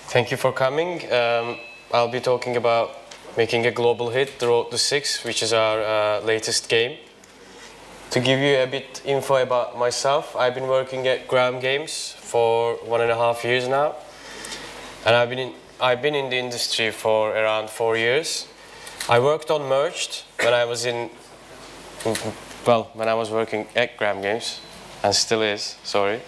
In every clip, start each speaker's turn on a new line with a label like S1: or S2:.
S1: Thank you for coming. I'll be talking about making a global hit, The Road to Six, which is our latest game. To give you a bit info about myself, I've been working at Gram Games for 1.5 years now, and I've been in the industry for around 4 years. I worked on Merged when I was working at Gram Games, and still is. Sorry.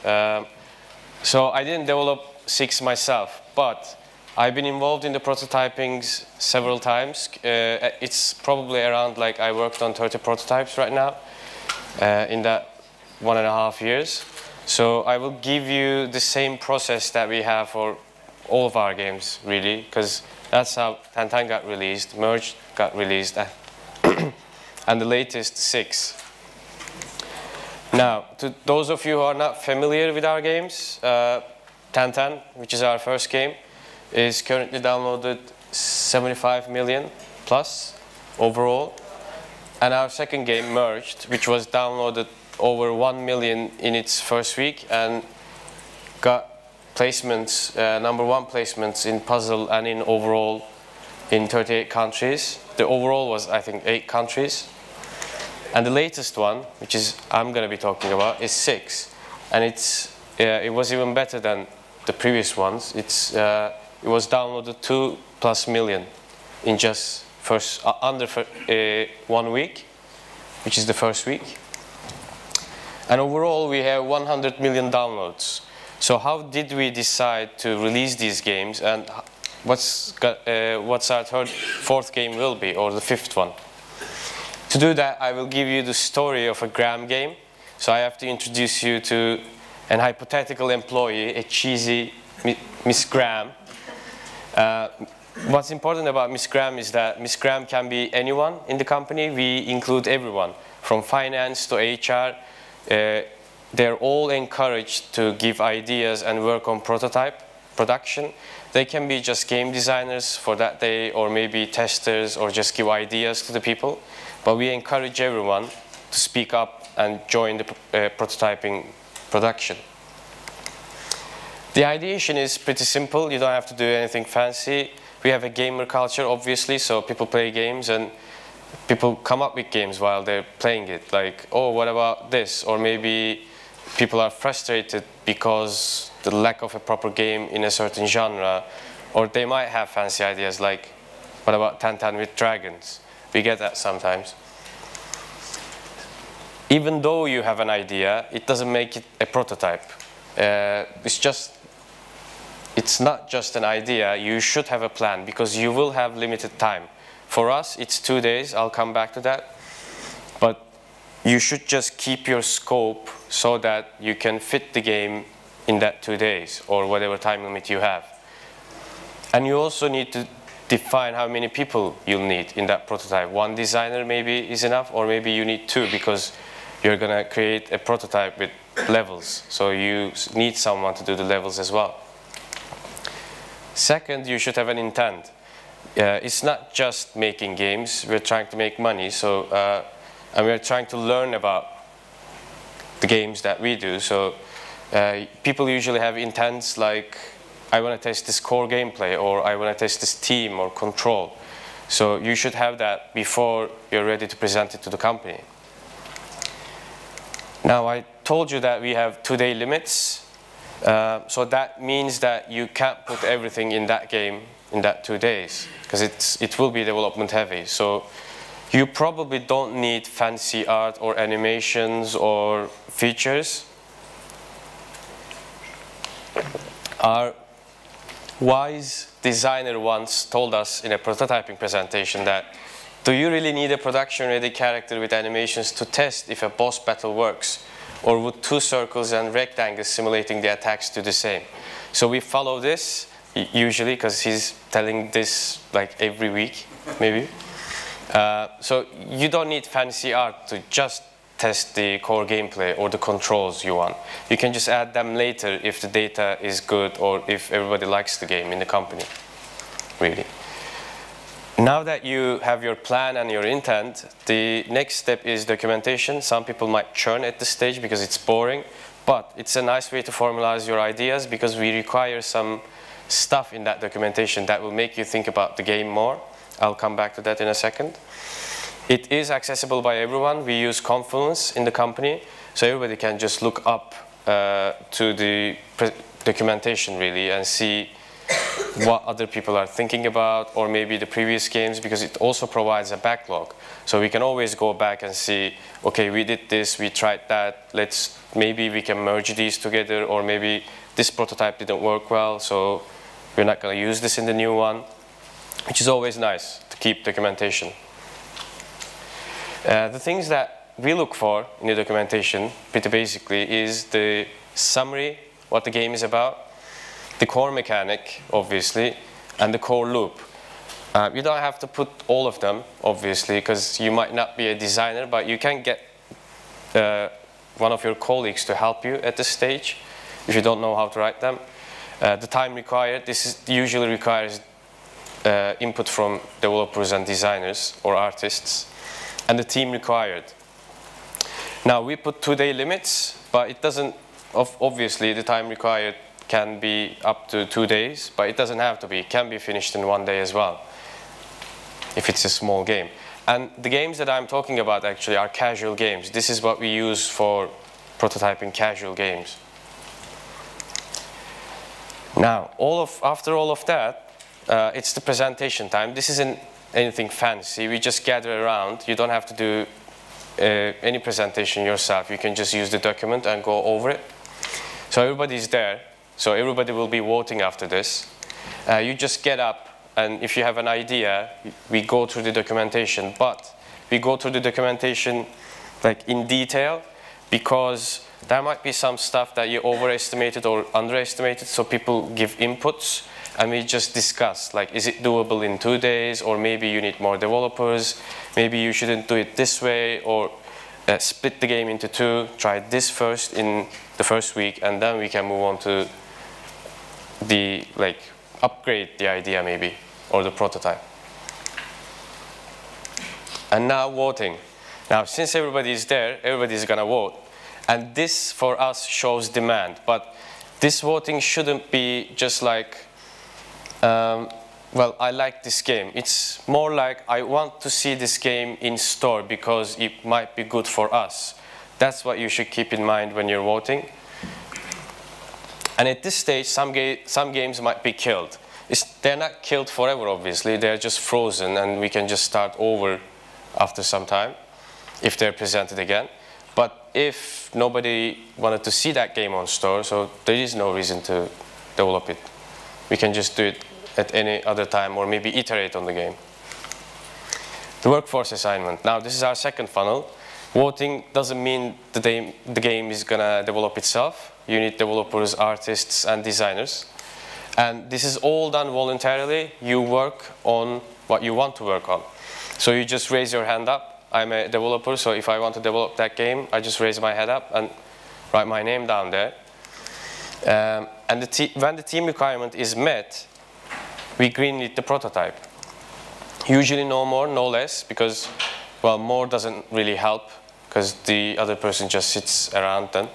S1: So I didn't develop Six myself, but I've been involved in the prototyping several times. It's probably around, like, I worked on 30 prototypes right now in that 1.5 years. So I will give you the same process that we have for all of our games, really, because that's how Tantan got released, Merge got released, and the latest Six. Now, to those of you who are not familiar with our games, Tantan, which is our first game, is currently downloaded 75 million plus overall. And our second game, Merged, which was downloaded over 1 million in its first week and got placements, #1 placements in puzzle and in overall in 38 countries. The overall was, I think, 8 countries. And the latest one, which is I'm going to be talking about, is Six. And it was even better than the previous ones. It was downloaded 2+ million in just under 1 week, which is the first week. And overall, we have 100 million downloads. So how did we decide to release these games, and what's our fourth game will be, or the fifth one? To do that, I will give you the story of a Gram game. So I have to introduce you to an hypothetical employee, a cheesy Miss Gram. What's important about Miss Gram is that Miss Gram can be anyone in the company. We include everyone, from finance to HR. They're all encouraged to give ideas and work on prototype production. They can be just game designers for that day, or maybe testers, or just give ideas to the people. But we encourage everyone to speak up and join the prototyping production. The ideation is pretty simple. You don't have to do anything fancy. We have a gamer culture, obviously, so people play games and people come up with games while they're playing it. Like, oh, what about this? Or maybe people are frustrated because the lack of a proper game in a certain genre. Or they might have fancy ideas like, what about Tantan with dragons? We get that sometimes. Even though you have an idea, it doesn't make it a prototype. It's not just an idea. You should have a plan, because you will have limited time. For us, it's 2 days. I'll come back to that. But you should just keep your scope so that you can fit the game in that 2 days, or whatever time limit you have. And you also need to define how many people you'll need in that prototype. 1 designer maybe is enough, or maybe you need 2, because you're going to create a prototype with levels. So you need someone to do the levels as well. Second, you should have an intent. It's not just making games. We're trying to make money, and we're trying to learn about the games that we do. So people usually have intents like, I want to test this core gameplay, or I want to test this team or control. So you should have that before you're ready to present it to the company. Now, I told you that we have 2-day limits. So that means that you can't put everything in that game in that 2 days, because it will be development heavy. So you probably don't need fancy art or animations or features. Our wise designer once told us in a prototyping presentation that, do you really need a production-ready character with animations to test if a boss battle works? Or would 2 circles and rectangles simulating the attacks do the same? So we follow this, usually, because he's telling this like every week, maybe. So you don't need fancy art to just test the core gameplay or the controls you want. You can just add them later if the data is good, or if everybody likes the game in the company, really. Now that you have your plan and your intent, the next step is documentation. Some people might churn at this stage because it's boring, but it's a nice way to formalize your ideas, because we require some stuff in that documentation that will make you think about the game more. I'll come back to that in a second. It is accessible by everyone. We use Confluence in the company, so everybody can just look up to the documentation really and see what other people are thinking about, or maybe the previous games, because it also provides a backlog. So we can always go back and see, okay, we did this, we tried that, maybe we can merge these together, or maybe this prototype didn't work well, so we're not going to use this in the new one, which is always nice to keep documentation. The things that we look for in the documentation, pretty basically, is the summary, what the game is about, the core mechanic, obviously, and the core loop. You don't have to put all of them, obviously, because you might not be a designer, but you can get one of your colleagues to help you at this stage if you don't know how to write them. The time required, usually requires input from developers and designers or artists, and the team required. Now, we put 2-day limits, but it doesn't, obviously, the time required can be up to 2 days, but it doesn't have to be. It can be finished in 1 day as well, if it's a small game. And the games that I'm talking about actually are casual games. This is what we use for prototyping casual games. Now, after all of that, it's the presentation time. This isn't anything fancy. We just gather around. You don't have to do any presentation yourself. You can just use the document and go over it. So everybody's there. So everybody will be voting after this. You just get up, and if you have an idea, we go through the documentation. But we go through the documentation like in detail, because there might be some stuff that you overestimated or underestimated, so people give inputs, and we just discuss, like, is it doable in 2 days, or maybe you need more developers, maybe you shouldn't do it this way, or split the game into 2, try this first in the first week, and then we can move on to the, upgrade the idea maybe, or the prototype. And now voting. Now, since everybody is there, everybody's gonna vote. And this, for us, shows demand. But this voting shouldn't be just like, well, I like this game. It's more like, I want to see this game in store because it might be good for us. That's what you should keep in mind when you're voting. And at this stage, some games might be killed. They're not killed forever, obviously. They're just frozen, and we can just start over after some time if they're presented again. But if nobody wanted to see that game on store, so there is no reason to develop it. We can just do it at any other time, or maybe iterate on the game. The workforce assignment. Now, this is our second funnel. Voting doesn't mean the game is gonna develop itself. You need developers, artists, and designers. And this is all done voluntarily. You work on what you want to work on. So you just raise your hand up. I'm a developer, so if I want to develop that game, I just raise my head up and write my name down there. And when the team requirement is met, we greenlit the prototype. Usually no more, no less, because, well, more doesn't really help, because the other person just sits around then.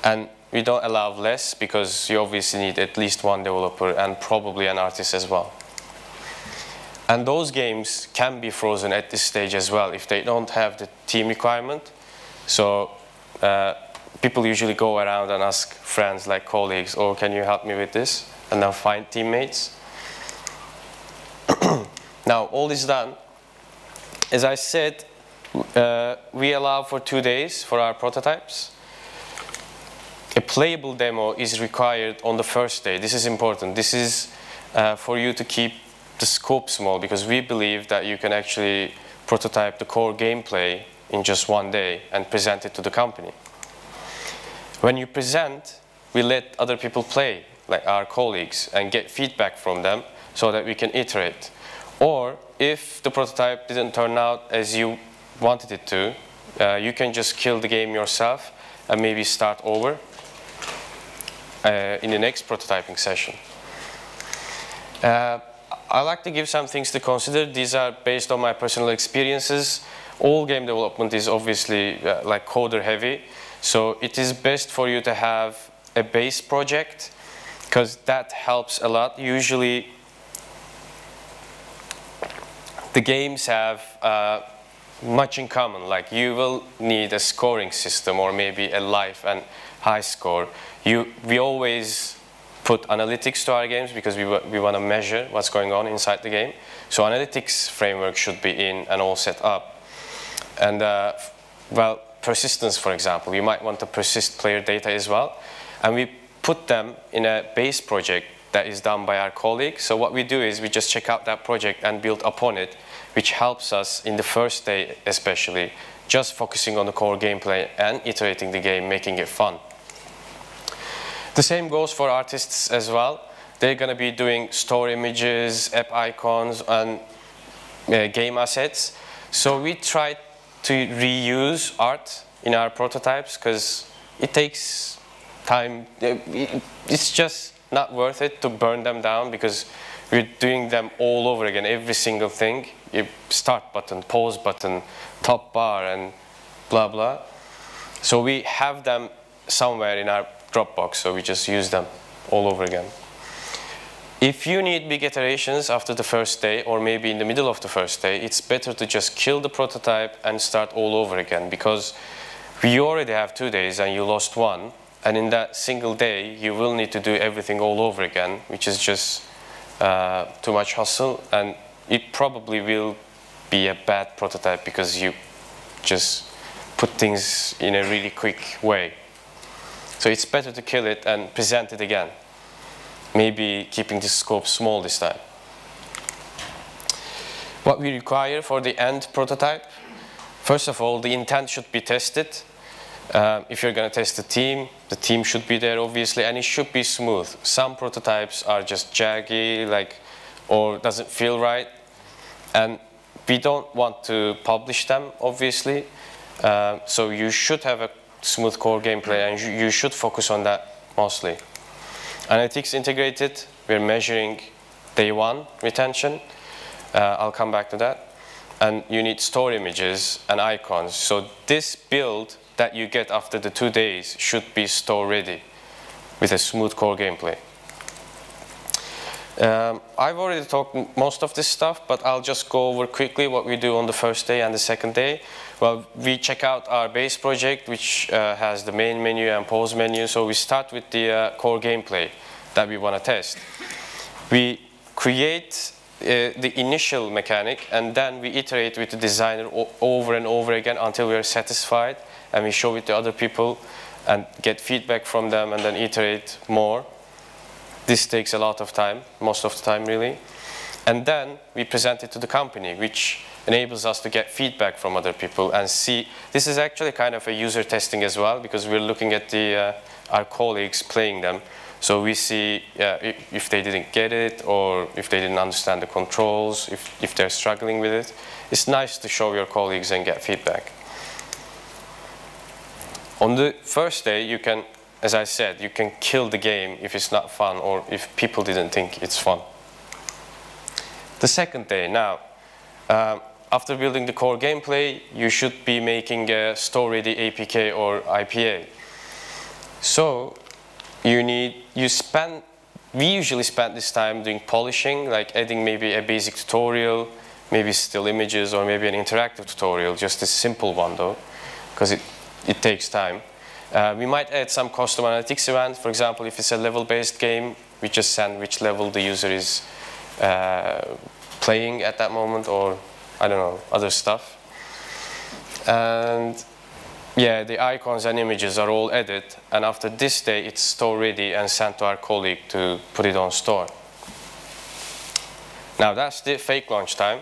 S1: And we don't allow less, because you obviously need at least one developer and probably an artist as well. And those games can be frozen at this stage as well if they don't have the team requirement. So people usually go around and ask friends, like colleagues, oh, can you help me with this? And then find teammates. Now, all is done. As I said, we allow for 2 days for our prototypes. A playable demo is required on the first day. This is important. This is for you to keep the scope small, because we believe that you can actually prototype the core gameplay in just 1 day and present it to the company. When you present, we let other people play, like our colleagues, and get feedback from them so that we can iterate. Or if the prototype didn't turn out as you wanted it to, you can just kill the game yourself and maybe start over in the next prototyping session. I like to give some things to consider. These are based on my personal experiences. All game development is obviously like coder heavy, so it is best for you to have a base project because that helps a lot. Usually the games have much in common, like you will need a scoring system or maybe a life and high score. We always put analytics to our games because we want to measure what's going on inside the game. So analytics framework should be in and all set up. And well, persistence, for example, you might want to persist player data as well. And we put them in a base project that is done by our colleague. So what we do is we just check out that project and build upon it, which helps us in the first day especially, just focusing on the core gameplay and iterating the game, making it fun. The same goes for artists as well. They're going to be doing store images, app icons, and game assets. So we try to reuse art in our prototypes because it takes time. It's just not worth it to burn them down because we're doing them all over again, every single thing. Start button, pause button, top bar, and blah, blah. So we have them somewhere in our Dropbox, so we just use them all over again. If you need big iterations after the first day, or maybe in the middle of the first day, it's better to just kill the prototype and start all over again, because we already have 2 days and you lost 1, and in that single day, you will need to do everything all over again, which is just too much hustle, and it probably will be a bad prototype because you just put things in a really quick way. So it's better to kill it and present it again. Maybe keeping the scope small this time. What we require for the end prototype, first of all, the intent should be tested. If you're going to test the team should be there obviously, and it should be smooth. Some prototypes are just jaggy, or doesn't feel right, and we don't want to publish them obviously. So you should have a smooth core gameplay, and you should focus on that mostly. Analytics integrated, we're measuring day 1 retention. I'll come back to that. And you need store images and icons. So this build that you get after the 2 days should be store ready with a smooth core gameplay. I've already talked most of this stuff, but I'll just go over quickly what we do on the first day and the second day. Well, we check out our base project, which has the main menu and pause menu. So we start with the core gameplay that we want to test. We create the initial mechanic, and then we iterate with the designer over and over again until we are satisfied, and we show it to other people and get feedback from them, and then iterate more. This takes a lot of time, most of the time really. And then we present it to the company, which enables us to get feedback from other people and see. This is actually kind of a user testing as well, because we're looking at our colleagues playing them. So we see if they didn't get it, or if they didn't understand the controls, if they're struggling with it. It's nice to show your colleagues and get feedback. On the first day, you can, as I said, you can kill the game if it's not fun or if people didn't think it's fun. The second day, now, after building the core gameplay, you should be making a store-ready APK or IPA. So we usually spend this time doing polishing, like adding maybe a basic tutorial, maybe still images, or maybe an interactive tutorial, just a simple one though, because it takes time. We might add some custom analytics event. For example, if it's a level-based game, we just send which level the user is playing at that moment, or I don't know, other stuff. And yeah, the icons and images are all added, and after this day, it's store ready and sent to our colleague to put it on store. Now that's the fake launch time.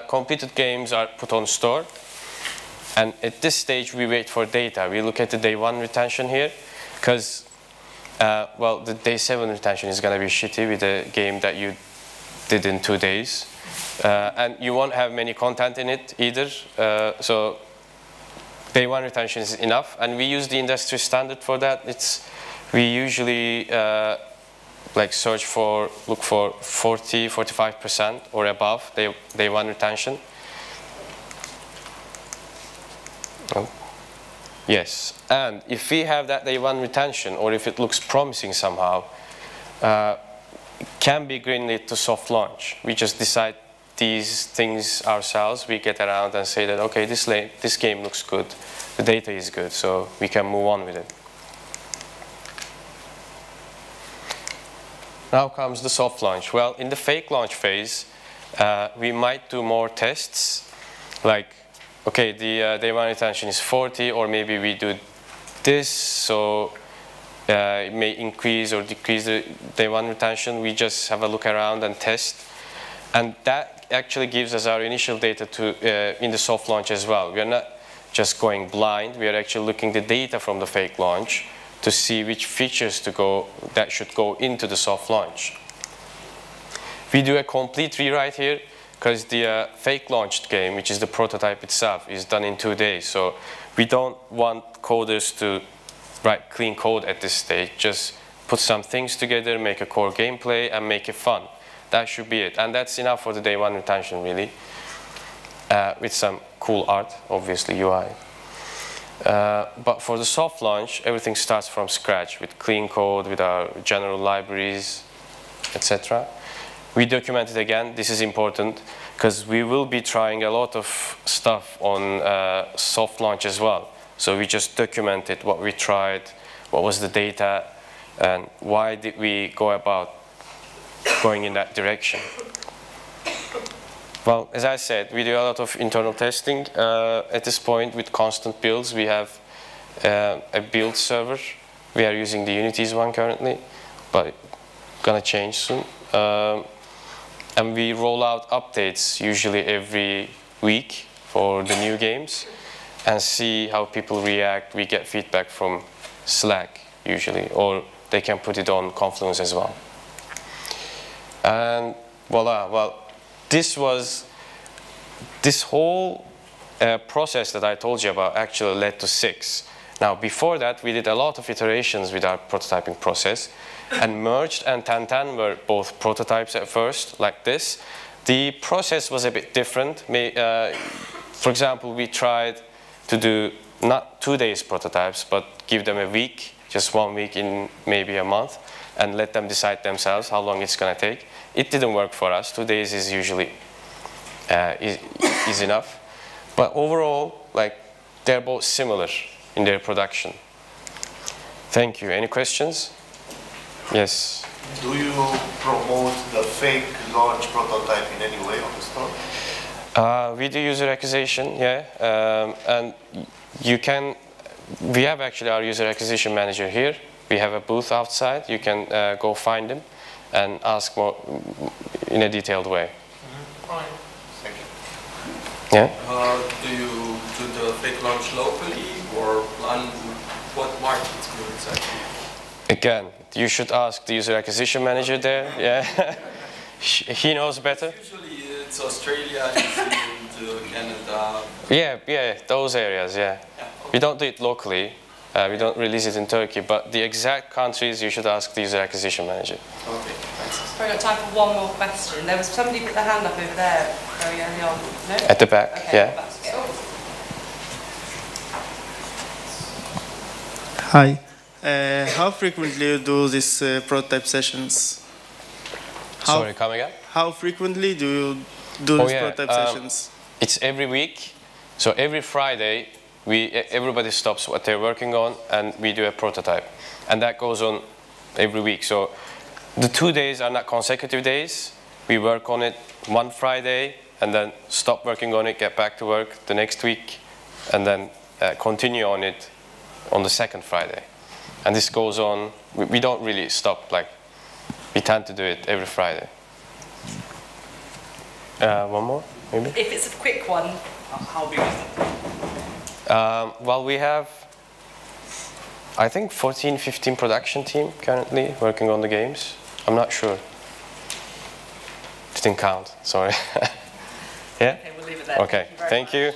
S1: Completed games are put on store. And at this stage, we wait for data. We look at the day 1 retention here, because, well, the day 7 retention is going to be shitty with a game that you did in 2 days. And you won't have many content in it either. So day 1 retention is enough. And we use the industry standard for that. We usually look for 40–45% or above day 1 retention. Oh. Yes, and if we have that day one retention, or if it looks promising somehow, can be greenlit to soft launch. We just decide these things ourselves. We get around and say that, okay, this game looks good, the data is good, so we can move on with it. Now comes the soft launch. Well, in the fake launch phase, we might do more tests, like, okay, the day one retention is 40, or maybe we do this, so it may increase or decrease the day one retention. We just have a look around and test. And that actually gives us our initial data in the soft launch as well. We are not just going blind. We are actually looking at the data from the fake launch to see which features that should go into the soft launch. We do a complete rewrite here because the fake launched game, which is the prototype itself, is done in 2 days. So we don't want coders to write clean code at this stage. Just put some things together, make a core gameplay, and make it fun. That should be it. And that's enough for the day one retention, really, with some cool art, obviously, UI. But for the soft launch, everything starts from scratch with clean code, with our general libraries, etc. We document it again. This is important because we will be trying a lot of stuff on soft launch as well. So we just documented what we tried, what was the data, and why did we go about going in that direction. Well, as I said, we do a lot of internal testing. At this point, with constant builds, we have a build server. We are using the Unity's one currently, but it's gonna change soon. And we roll out updates usually every week for the new games and see how people react. We get feedback from Slack usually, or they can put it on Confluence as well. And voila, well, this whole process that I told you about actually led to 6. Now, before that, we did a lot of iterations with our prototyping process, and Merged and Tantan were both prototypes at first, like this. The process was a bit different. For example, we tried to do not 2 days prototypes, but give them a week, just 1 week in maybe a month, and let them decide themselves how long it's going to take. It didn't work for us. 2 days is usually is enough. But overall, like, they're both similar in their production. Thank you. Any questions? Yes.
S2: Do you promote the fake launch prototype in any way on the store?
S1: We do user acquisition, yeah. And we have actually our user acquisition manager here. We have a booth outside. You can go find him and ask more in a detailed way.
S2: Mm-hmm. All right. Thank you.
S1: Yeah?
S3: Do you do the fake launch locally or on what markets exactly?
S1: Again, you should ask the user acquisition manager there. Yeah, he knows better.
S3: Usually it's Australia, New Zealand, Canada.
S1: Yeah, those areas. Yeah. Okay. We don't do it locally. We don't release it in Turkey, but the exact countries you should ask the user acquisition manager.
S3: Okay, thanks.
S4: We've got time for one more question. There was somebody put their hand up over there very early on. No?
S1: At the back,
S4: okay,
S1: yeah.
S5: Hi. How frequently you do these prototype sessions?
S1: Sorry, come again?
S5: How frequently do you do these prototype sessions?
S1: It's every week. So every Friday, everybody stops what they're working on, and we do a prototype. And that goes on every week. So the 2 days are not consecutive days. We work on it one Friday, and then stop working on it, get back to work the next week, and then continue on it on the second Friday. And this goes on. We don't really stop. Like, we tend to do it every Friday. One more, maybe?
S4: If it's a quick one.
S5: How big is it?
S1: Well, we have, I think, 14, 15 production team currently working on the games. I'm not sure. Didn't count, sorry. Yeah?
S4: Okay, we'll leave it there.
S1: Okay, thank you.